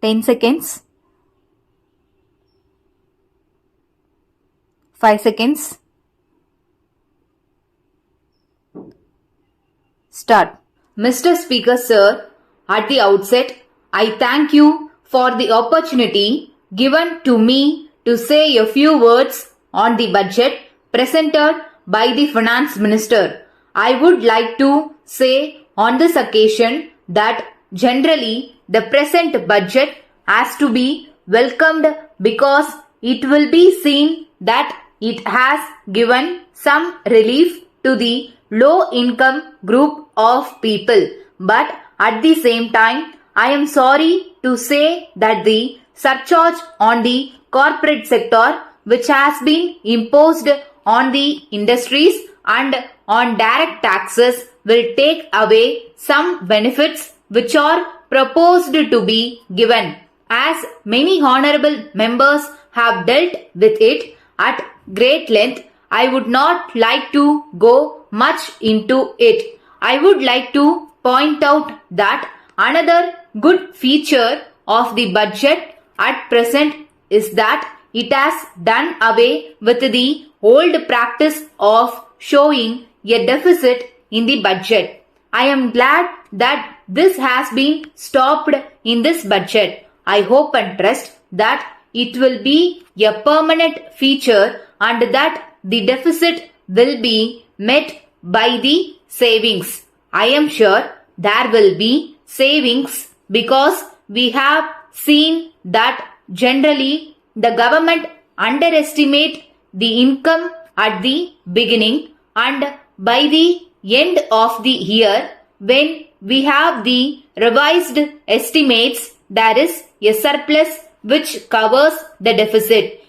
10 seconds. 5 seconds. Start. Mr. Speaker Sir, at the outset, I thank you for the opportunity given to me to say a few words on the budget presented by the Finance Minister. I would like to say on this occasion that generally the present budget has to be welcomed because it will be seen that it has given some relief to the low income group of people. But at the same time, I am sorry to say that the surcharge on the corporate sector which has been imposed on the industries and on direct taxes will take away some benefits which are proposed to be given. As many honorable members have dealt with it at great length, I would not like to go much into it. I would like to point out that another good feature of the budget at present is that it has done away with the old practice of showing a deficit in the budget. I am glad that this has been stopped in this budget. I hope and trust that it will be a permanent feature and that the deficit will be met by the savings. I am sure there will be savings because we have seen that generally the government underestimate the income at the beginning, and by the end of the year when we have the revised estimates, there is a surplus which covers the deficit.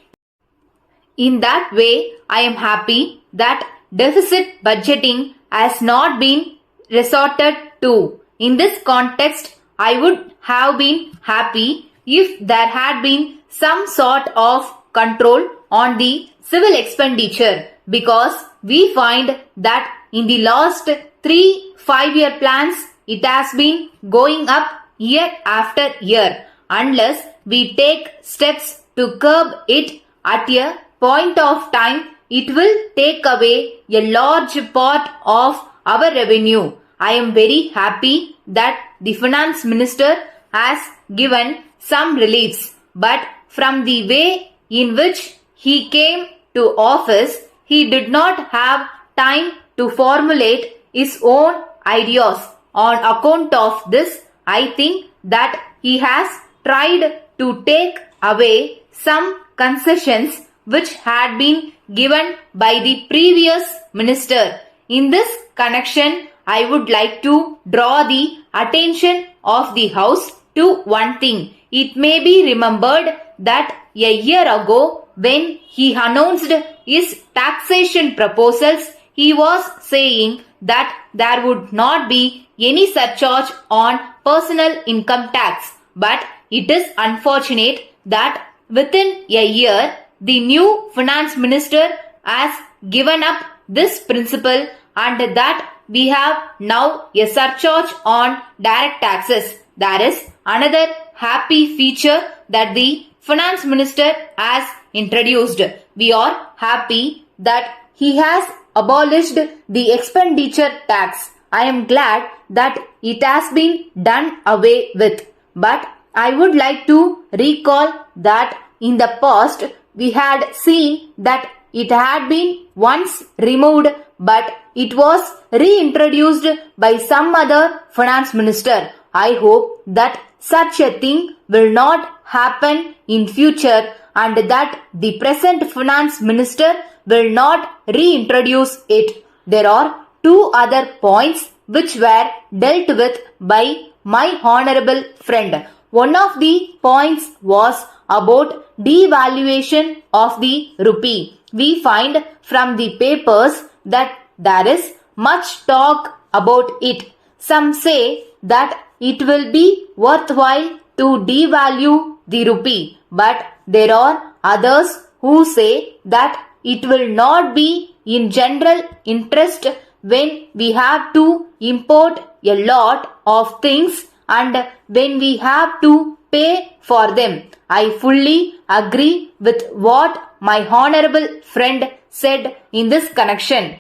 In that way, I am happy that deficit budgeting has not been resorted to. In this context, I would have been happy if there had been some sort of control on the civil expenditure, because we find that in the last 3 5-year plans, it has been going up year after year. Unless we take steps to curb it at a point of time, it will take away a large part of our revenue. I am very happy that the Finance Minister has given some reliefs, but from the way in which he came to office, he did not have time to formulate his own ideas. On account of this, I think that he has tried to take away some concessions which had been given by the previous minister. In this connection, I would like to draw the attention of the House to one thing. It may be remembered that a year ago when he announced his taxation proposals, he was saying that there would not be any surcharge on personal income tax. But it is unfortunate that within a year, the new finance minister has given up this principle, and that we have now a surcharge on direct taxes. There is another happy feature that the finance minister has introduced. We are happy that he has abolished the expenditure tax. I am glad that it has been done away with. But I would like to recall that in the past we had seen that it had been once removed, but it was reintroduced by some other finance minister. I hope that such a thing will not happen in future, and that the present finance minister will not reintroduce it. There are two other points which were dealt with by my honorable friend. One of the points was about devaluation of the rupee. We find from the papers that there is much talk about it. Some say that it will be worthwhile to devalue the rupee, but there are others who say that it will not be in general interest when we have to import a lot of things and when we have to pay for them. I fully agree with what my honorable friend said in this connection.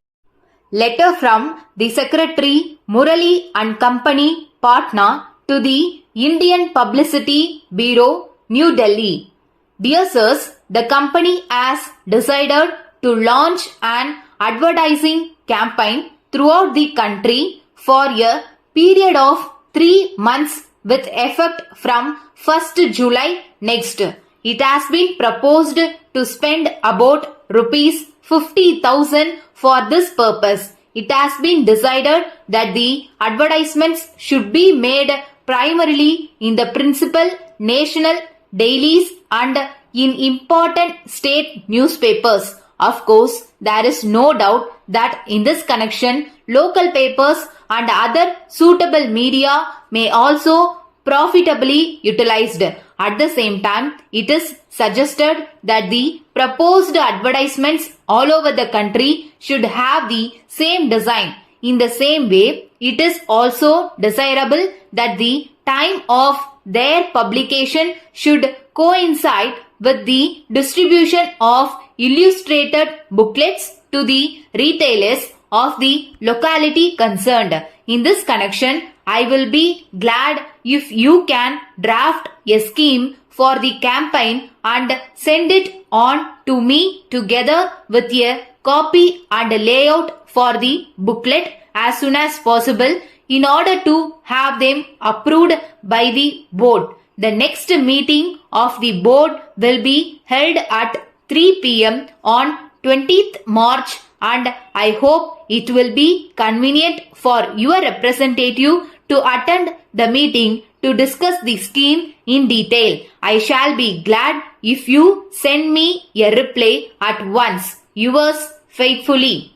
Letter from the Secretary Murali and Company, Patna to the Indian Publicity Bureau, New Delhi. Dear sirs, the company has decided to launch an advertising campaign throughout the country for a period of 3 months with effect from 1st July next. It has been proposed to spend about rupees 50,000 for this purpose. It has been decided that the advertisements should be made primarily in the principal national dailies and in important state newspapers. Of course, there is no doubt that in this connection, local papers and other suitable media may also profitably utilized. At the same time, it is suggested that the proposed advertisements all over the country should have the same design. In the same way, it is also desirable that the time of their publication should coincide with the distribution of illustrated booklets to the retailers of the locality concerned. In this connection, I will be glad if you can draft a scheme for the campaign and send it on to me together with a copy and a layout for the booklet as soon as possible in order to have them approved by the board. The next meeting of the board will be held at 3 p.m. on 20th March, and I hope it will be convenient for your representative to attend the meeting to discuss the scheme in detail. I shall be glad if you send me a reply at once. Yours faithfully.